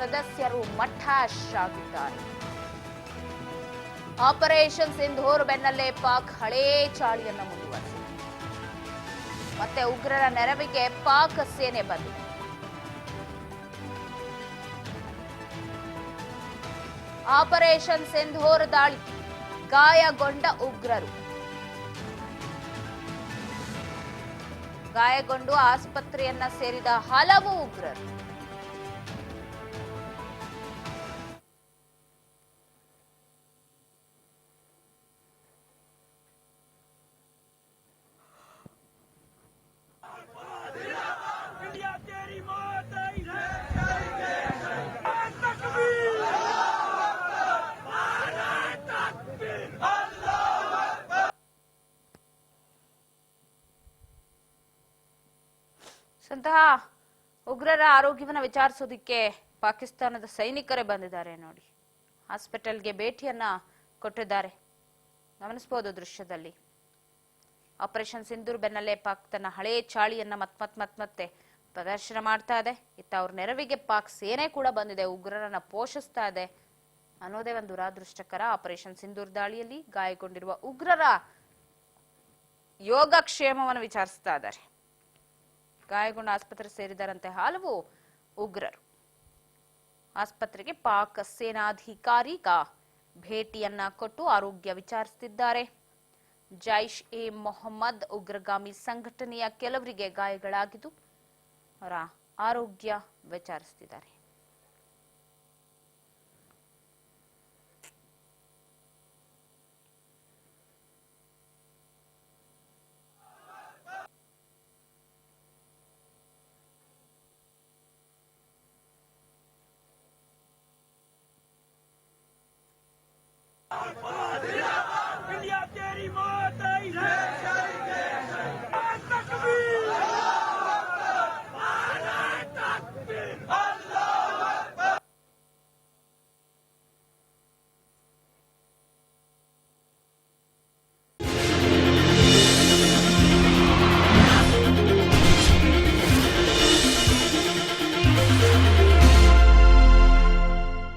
ಸದಸ್ಯರು ಮಠಾಶ್ ಆಗಿದ್ದಾರೆ. ಆಪರೇಷನ್ ಸಿಂಧೂರ್ ಬೆನ್ನಲ್ಲೇ ಪಾಕ್ ಹಳೇ ಚಾಳಿಯನ್ನು ಮುಂದುವರೆಸಿದೆ. ಮತ್ತೆ ಉಗ್ರರ ನೆರವಿಗೆ ಪಾಕ್ ಸೇನೆ ಬಂದಿದೆ. ಆಪರೇಷನ್ ಸಿಂಧೂರ್ ದಾಳಿ, ಗಾಯಗೊಂಡ ಉಗ್ರರು. ಗಾಯಗೊಂಡು ಆಸ್ಪತ್ರೆಯನ್ನ ಸೇರಿದ ಹಲವು ಉಗ್ರರು. ಅಂತಹ ಉಗ್ರರ ಆರೋಗ್ಯವನ್ನ ವಿಚಾರಿಸೋದಿಕ್ಕೆ ಪಾಕಿಸ್ತಾನದ ಸೈನಿಕರೇ ಬಂದಿದ್ದಾರೆ ನೋಡಿ. ಹಾಸ್ಪಿಟಲ್ಗೆ ಭೇಟಿಯನ್ನ ಕೊಟ್ಟಿದ್ದಾರೆ, ಗಮನಿಸಬಹುದು ದೃಶ್ಯದಲ್ಲಿ. ಆಪರೇಷನ್ ಸಿಂಧೂರ್ ಬೆನ್ನಲ್ಲೇ ಪಾಕ್ ತನ್ನ ಹಳೇ ಚಾಳಿಯನ್ನ ಮತ್ತೆ ಪ್ರದರ್ಶನ ಮಾಡ್ತಾ ಇದೆ. ಇತ್ತ ಅವ್ರ ನೆರವಿಗೆ ಪಾಕ್ ಸೇನೆ ಕೂಡ ಬಂದಿದೆ, ಉಗ್ರರನ್ನ ಪೋಷಿಸ್ತಾ ಇದೆ ಅನ್ನೋದೇ ಒಂದು ದುರಾದೃಷ್ಟಕರ. ಆಪರೇಷನ್ ಸಿಂಧೂರ್ ದಾಳಿಯಲ್ಲಿ ಗಾಯಗೊಂಡಿರುವ ಉಗ್ರರ ಯೋಗಕ್ಷೇಮವನ್ನು ವಿಚಾರಿಸ್ತಾ ಇದ್ದಾರೆ. ಗಾಯಗೊಂಡ ಆಸ್ಪತ್ರೆ ಸೇರಿದರಂತೆ ಹಲವು ಉಗ್ರರು. ಆಸ್ಪತ್ರೆಗೆ ಪಾಕ್ ಸೇನಾಧಿಕಾರಿ ಭೇಟಿಯನ್ನ ಕೊಟ್ಟು ಆರೋಗ್ಯ ವಿಚಾರಿಸುತ್ತಿದ್ದಾರೆ. ಜೈಷ್ ಎ ಮೊಹಮ್ಮದ್ ಉಗ್ರಗಾಮಿ ಸಂಘಟನೆಯ ಕೆಲವರಿಗೆ ಗಾಯಗಳಾಗಿದ್ದು ಅವರ ಆರೋಗ್ಯ ವಿಚಾರಿಸುತ್ತಿದ್ದಾರೆ.